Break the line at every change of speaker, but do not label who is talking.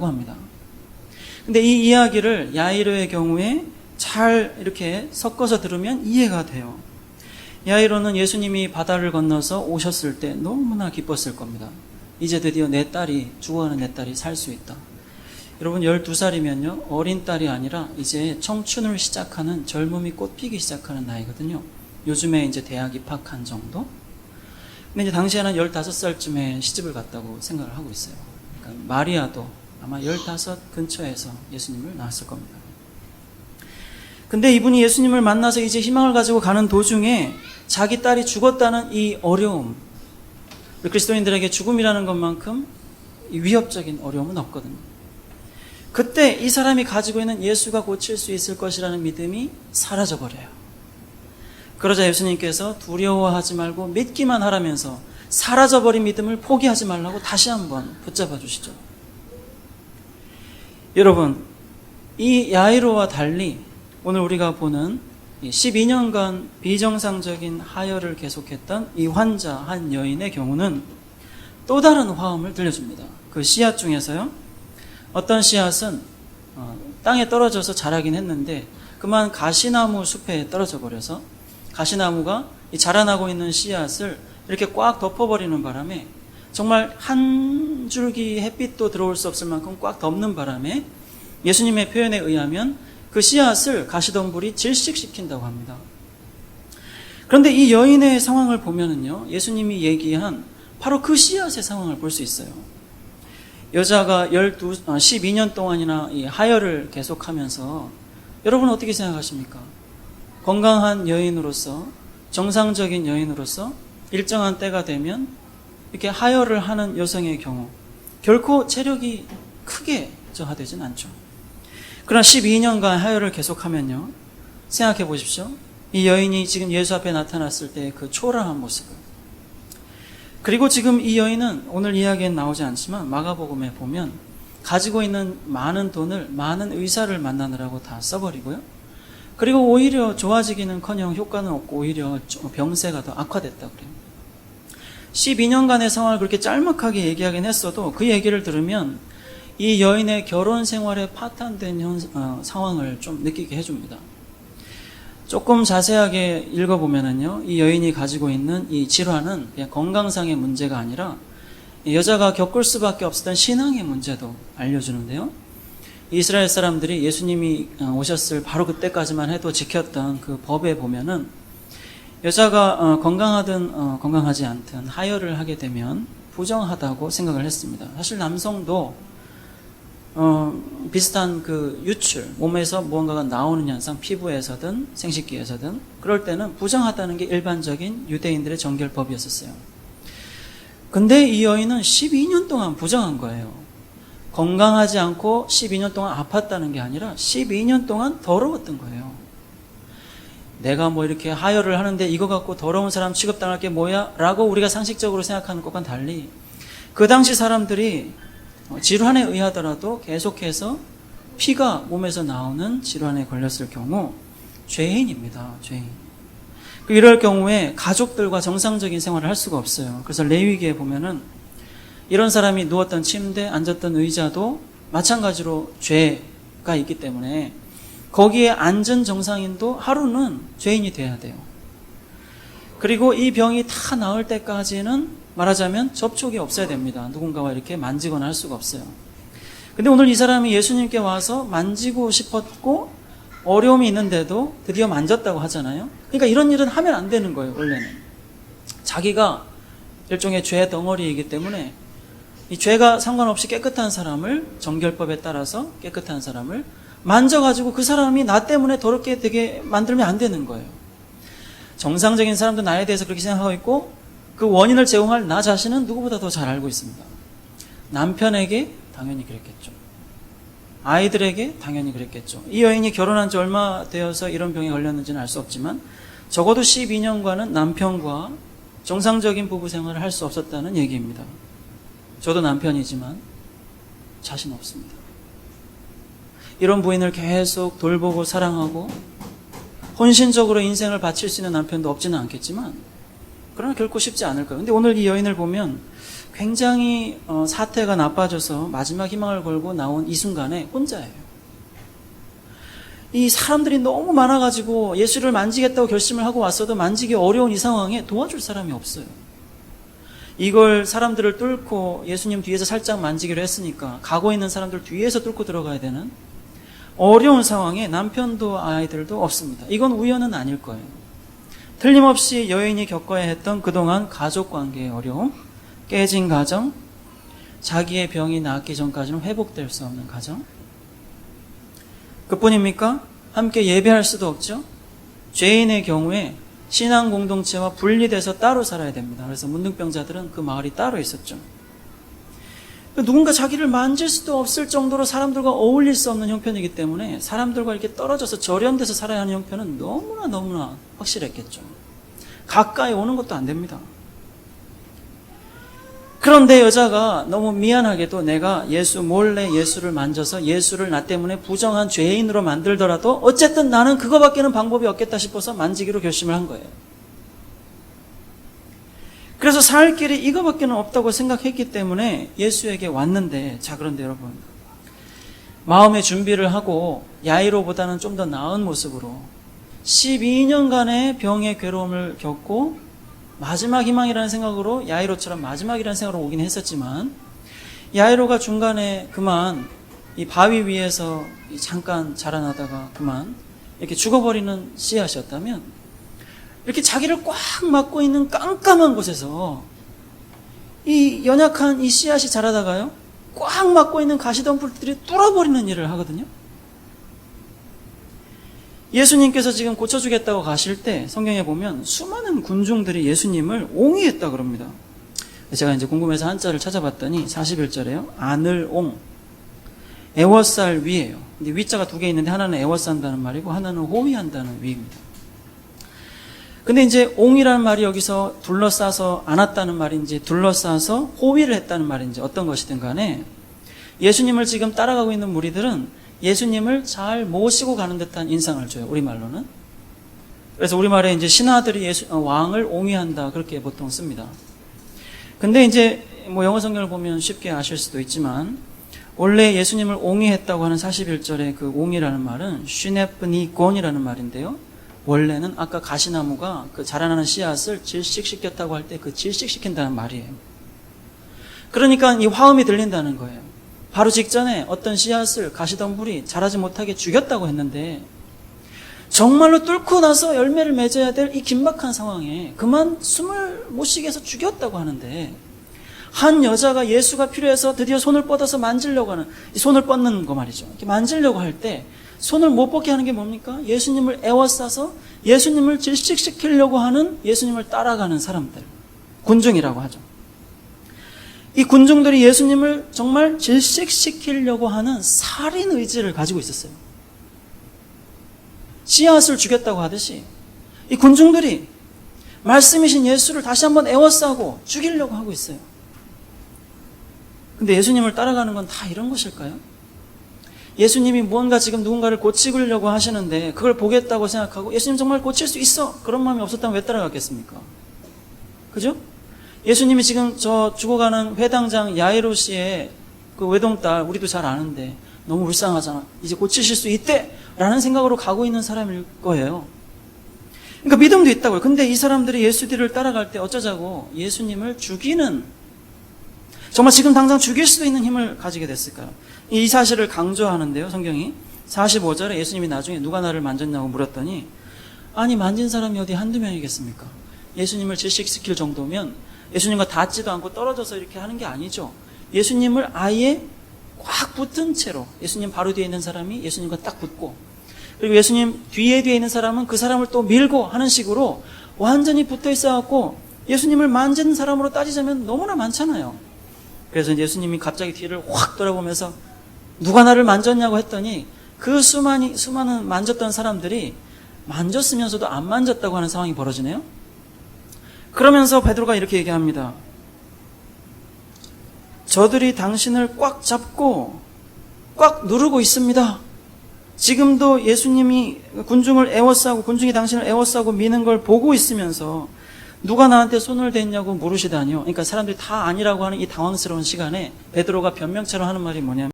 합니다. 근데 이 이야기를 야이로의 경우에 잘 이렇게 섞어서 들으면 이해가 돼요. 야이로는 예수님이 바다를 건너서 오셨을 때 너무나 기뻤을 겁니다. 이제 드디어 내 딸이, 죽어가는 내 딸이 살 수 있다. 여러분 12살이면요 어린 딸이 아니라 이제 청춘을 시작하는, 젊음이 꽃피기 시작하는 나이거든요. 요즘에 이제 대학 입학한 정도. 근데 이제 당시에는 15살쯤에 시집을 갔다고 생각을 하고 있어요. 그러니까 마리아도 아마 15 근처에서 예수님을 낳았을 겁니다. 근데 이분이 예수님을 만나서 이제 희망을 가지고 가는 도중에 자기 딸이 죽었다는 이 어려움, 그리스도인들에게 죽음이라는 것만큼 위협적인 어려움은 없거든요. 그때 이 사람이 가지고 있는 예수가 고칠 수 있을 것이라는 믿음이 사라져버려요. 그러자 예수님께서 두려워하지 말고 믿기만 하라면서 사라져버린 믿음을 포기하지 말라고 다시 한번 붙잡아 주시죠. 여러분, 이 야이로와 달리 오늘 우리가 보는 12년간 비정상적인 하혈을 계속했던 이 환자 한 여인의 경우는 또 다른 화음을 들려줍니다. 그 씨앗 중에서요, 어떤 씨앗은 땅에 떨어져서 자라긴 했는데 그만 가시나무 숲에 떨어져 버려서 가시나무가 이 자라나고 있는 씨앗을 이렇게 꽉 덮어버리는 바람에, 정말 한 줄기 햇빛도 들어올 수 없을 만큼 꽉 덮는 바람에 예수님의 표현에 의하면 그 씨앗을 가시덤불이 질식시킨다고 합니다. 그런데 이 여인의 상황을 보면은요, 예수님이 얘기한 바로 그 씨앗의 상황을 볼 수 있어요. 여자가 12년 동안이나 이 하혈을 계속하면서, 여러분 어떻게 생각하십니까? 건강한 여인으로서, 정상적인 여인으로서 일정한 때가 되면 이렇게 하혈을 하는 여성의 경우 결코 체력이 크게 저하되진 않죠. 그러나 12년간 하혈을 계속하면요, 생각해 보십시오. 이 여인이 지금 예수 앞에 나타났을 때 그 초라한 모습을, 그리고 지금 이 여인은 오늘 이야기엔 나오지 않지만 마가복음에 보면 가지고 있는 많은 돈을 많은 의사를 만나느라고 다 써버리고요, 그리고 오히려 좋아지기는커녕 효과는 없고 오히려 병세가 더 악화됐다고 그래요. 12년간의 상황을 그렇게 짤막하게 얘기하긴 했어도 그 얘기를 들으면 이 여인의 결혼 생활에 파탄된 상황을 좀 느끼게 해줍니다. 조금 자세하게 읽어보면은요, 이 여인이 가지고 있는 이 질환은 그냥 건강상의 문제가 아니라 여자가 겪을 수밖에 없었던 신앙의 문제도 알려주는데요. 이스라엘 사람들이 예수님이 오셨을 바로 그때까지만 해도 지켰던 그 법에 보면은 여자가 건강하든 건강하지 않든 하혈을 하게 되면 부정하다고 생각을 했습니다. 사실 남성도 비슷한 그 유출, 몸에서 무언가가 나오는 현상, 피부에서든 생식기에서든 그럴 때는 부정하다는 게 일반적인 유대인들의 정결법이었었어요. 근데 이 여인은 12년 동안 부정한 거예요. 건강하지 않고 12년 동안 아팠다는 게 아니라 12년 동안 더러웠던 거예요. 내가 뭐 이렇게 하혈을 하는데 이거 갖고 더러운 사람 취급당할 게 뭐야? 라고 우리가 상식적으로 생각하는 것과는 달리 그 당시 사람들이 질환에 의하더라도 계속해서 피가 몸에서 나오는 질환에 걸렸을 경우 죄인입니다. 죄인. 이럴 경우에 가족들과 정상적인 생활을 할 수가 없어요. 그래서 레위기에 보면은 이런 사람이 누웠던 침대, 앉았던 의자도 마찬가지로 죄가 있기 때문에 거기에 앉은 정상인도 하루는 죄인이 돼야 돼요. 그리고 이 병이 다 나을 때까지는 말하자면 접촉이 없어야 됩니다. 누군가와 이렇게 만지거나 할 수가 없어요. 근데 오늘 이 사람이 예수님께 와서 만지고 싶었고 어려움이 있는데도 드디어 만졌다고 하잖아요. 그러니까 이런 일은 하면 안 되는 거예요. 원래는 자기가 일종의 죄 덩어리이기 때문에 이 죄가 상관없이 깨끗한 사람을, 정결법에 따라서 깨끗한 사람을 만져가지고 그 사람이 나 때문에 더럽게 되게 만들면 안 되는 거예요. 정상적인 사람도 나에 대해서 그렇게 생각하고 있고 그 원인을 제공할 나 자신은 누구보다 더 잘 알고 있습니다. 남편에게 당연히 그랬겠죠. 아이들에게 당연히 그랬겠죠. 이 여인이 결혼한 지 얼마 되어서 이런 병에 걸렸는지는 알 수 없지만 적어도 12년간은 남편과 정상적인 부부 생활을 할 수 없었다는 얘기입니다. 저도 남편이지만 자신 없습니다. 이런 부인을 계속 돌보고 사랑하고 헌신적으로 인생을 바칠 수 있는 남편도 없지는 않겠지만 그러나 결코 쉽지 않을 거예요. 근데 오늘 이 여인을 보면 굉장히 사태가 나빠져서 마지막 희망을 걸고 나온 이 순간에 혼자예요. 이 사람들이 너무 많아가지고 예수를 만지겠다고 결심을 하고 왔어도 만지기 어려운 이 상황에 도와줄 사람이 없어요. 이걸 사람들을 뚫고 예수님 뒤에서 살짝 만지기로 했으니까 가고 있는 사람들 뒤에서 뚫고 들어가야 되는 어려운 상황에 남편도 아이들도 없습니다. 이건 우연은 아닐 거예요. 틀림없이 여인이 겪어야 했던 그동안 가족관계의 어려움, 깨진 가정, 자기의 병이 낫기 전까지는 회복될 수 없는 가정. 그뿐입니까? 함께 예배할 수도 없죠. 죄인의 경우에 신앙 공동체와 분리돼서 따로 살아야 됩니다. 그래서 문둥병자들은 그 마을이 따로 있었죠. 누군가 자기를 만질 수도 없을 정도로 사람들과 어울릴 수 없는 형편이기 때문에 사람들과 이렇게 떨어져서 절연돼서 살아야 하는 형편은 너무나 확실했겠죠. 가까이 오는 것도 안 됩니다. 그런데 여자가 너무 미안하게도 내가 예수 몰래 예수를 만져서 예수를 나 때문에 부정한 죄인으로 만들더라도 어쨌든 나는 그거밖에는 방법이 없겠다 싶어서 만지기로 결심을 한 거예요. 그래서 살 길이 이거밖에는 없다고 생각했기 때문에 예수에게 왔는데, 자, 그런데 여러분, 마음의 준비를 하고 야이로보다는 좀 더 나은 모습으로 12년간의 병의 괴로움을 겪고 마지막 희망이라는 생각으로, 야이로처럼 마지막이라는 생각으로 오긴 했었지만, 야이로가 중간에 그만 이 바위 위에서 잠깐 자라나다가 그만 이렇게 죽어버리는 씨앗이었다면, 이렇게 자기를 꽉 막고 있는 깜깜한 곳에서 이 연약한 이 씨앗이 자라다가요, 꽉 막고 있는 가시덤불들이 뚫어버리는 일을 하거든요. 예수님께서 지금 고쳐주겠다고 가실 때 성경에 보면 수많은 군중들이 예수님을 옹이했다 그럽니다. 제가 이제 궁금해서 한자를 찾아봤더니 41절에요. 아늘옹, 애워쌀 위예요. 근데 위자가 두 개 있는데 하나는 애워싼다는 말이고 하나는 호위한다는 위입니다. 근데 이제 옹이라는 말이 여기서 둘러싸서 안았다는 말인지 둘러싸서 호위를 했다는 말인지 어떤 것이든 간에 예수님을 지금 따라가고 있는 무리들은 예수님을 잘 모시고 가는 듯한 인상을 줘요. 우리말로는. 그래서 우리말에 이제 신하들이 왕을 옹위한다 그렇게 보통 씁니다. 근데 이제 뭐 영어 성경을 보면 쉽게 아실 수도 있지만 원래 예수님을 옹위했다고 하는 41절의 그 옹이라는 말은 슈네프니곤이라는 말인데요. 원래는 아까 가시나무가 그 자라나는 씨앗을 질식시켰다고 할 때 그 질식시킨다는 말이에요. 그러니까 이 화음이 들린다는 거예요. 바로 직전에 어떤 씨앗을 가시덤불이 자라지 못하게 죽였다고 했는데 정말로 뚫고 나서 열매를 맺어야 될 이 긴박한 상황에 그만 숨을 못 쉬게 해서 죽였다고 하는데, 한 여자가 예수가 필요해서 드디어 손을 뻗어서 만지려고 하는, 이 손을 뻗는 거 말이죠. 이렇게 만지려고 할 때 손을 못 뻗게 하는 게 뭡니까? 예수님을 애워싸서 예수님을 질식시키려고 하는, 예수님을 따라가는 사람들, 군중이라고 하죠. 이 군중들이 예수님을 정말 질식시키려고 하는 살인 의지를 가지고 있었어요. 씨앗을 죽였다고 하듯이 이 군중들이 말씀이신 예수를 다시 한번 애워싸고 죽이려고 하고 있어요. 근데 예수님을 따라가는 건 다 이런 것일까요? 예수님이 무언가 지금 누군가를 고치려고 하시는데 그걸 보겠다고 생각하고 예수님 정말 고칠 수 있어, 그런 마음이 없었다면 왜 따라갔겠습니까? 그죠? 예수님이 지금 저 죽어가는 회당장 야이로 씨의 그 외동딸, 우리도 잘 아는데 너무 불쌍하잖아, 이제 고치실 수 있대 라는 생각으로 가고 있는 사람일 거예요. 그러니까 믿음도 있다고요. 근데 이 사람들이 예수 뒤를 따라갈 때 어쩌자고 예수님을 죽이는, 정말 지금 당장 죽일 수도 있는 힘을 가지게 됐을까요? 이 사실을 강조하는데요, 성경이 45절에 예수님이 나중에 누가 나를 만졌냐고 물었더니, 아니 만진 사람이 어디 한두 명이겠습니까? 예수님을 질식시킬 정도면 예수님과 닿지도 않고 떨어져서 이렇게 하는 게 아니죠. 예수님을 아예 꽉 붙은 채로, 예수님 바로 뒤에 있는 사람이 예수님과 딱 붙고, 그리고 예수님 뒤에 있는 사람은 그 사람을 또 밀고 하는 식으로 완전히 붙어 있어갖고 예수님을 만진 사람으로 따지자면 너무나 많잖아요. 그래서 예수님이 갑자기 뒤를 확 돌아보면서 누가 나를 만졌냐고 했더니 그 수많은 만졌던 사람들이 만졌으면서도 안 만졌다고 하는 상황이 벌어지네요. 그러면서 베드로가 이렇게 얘기합니다. 저들이 당신을 꽉 잡고 꽉 누르고 있습니다. 지금도 예수님이 군중을 애워싸고 군중이 당신을 애워싸고 미는 걸 보고 있으면서 누가 나한테 손을 댔냐고 물으시다니요. 그러니까 사람들이 다 아니라고 하는 이 당황스러운 시간에 베드로가 변명처럼 하는 말이 뭐냐면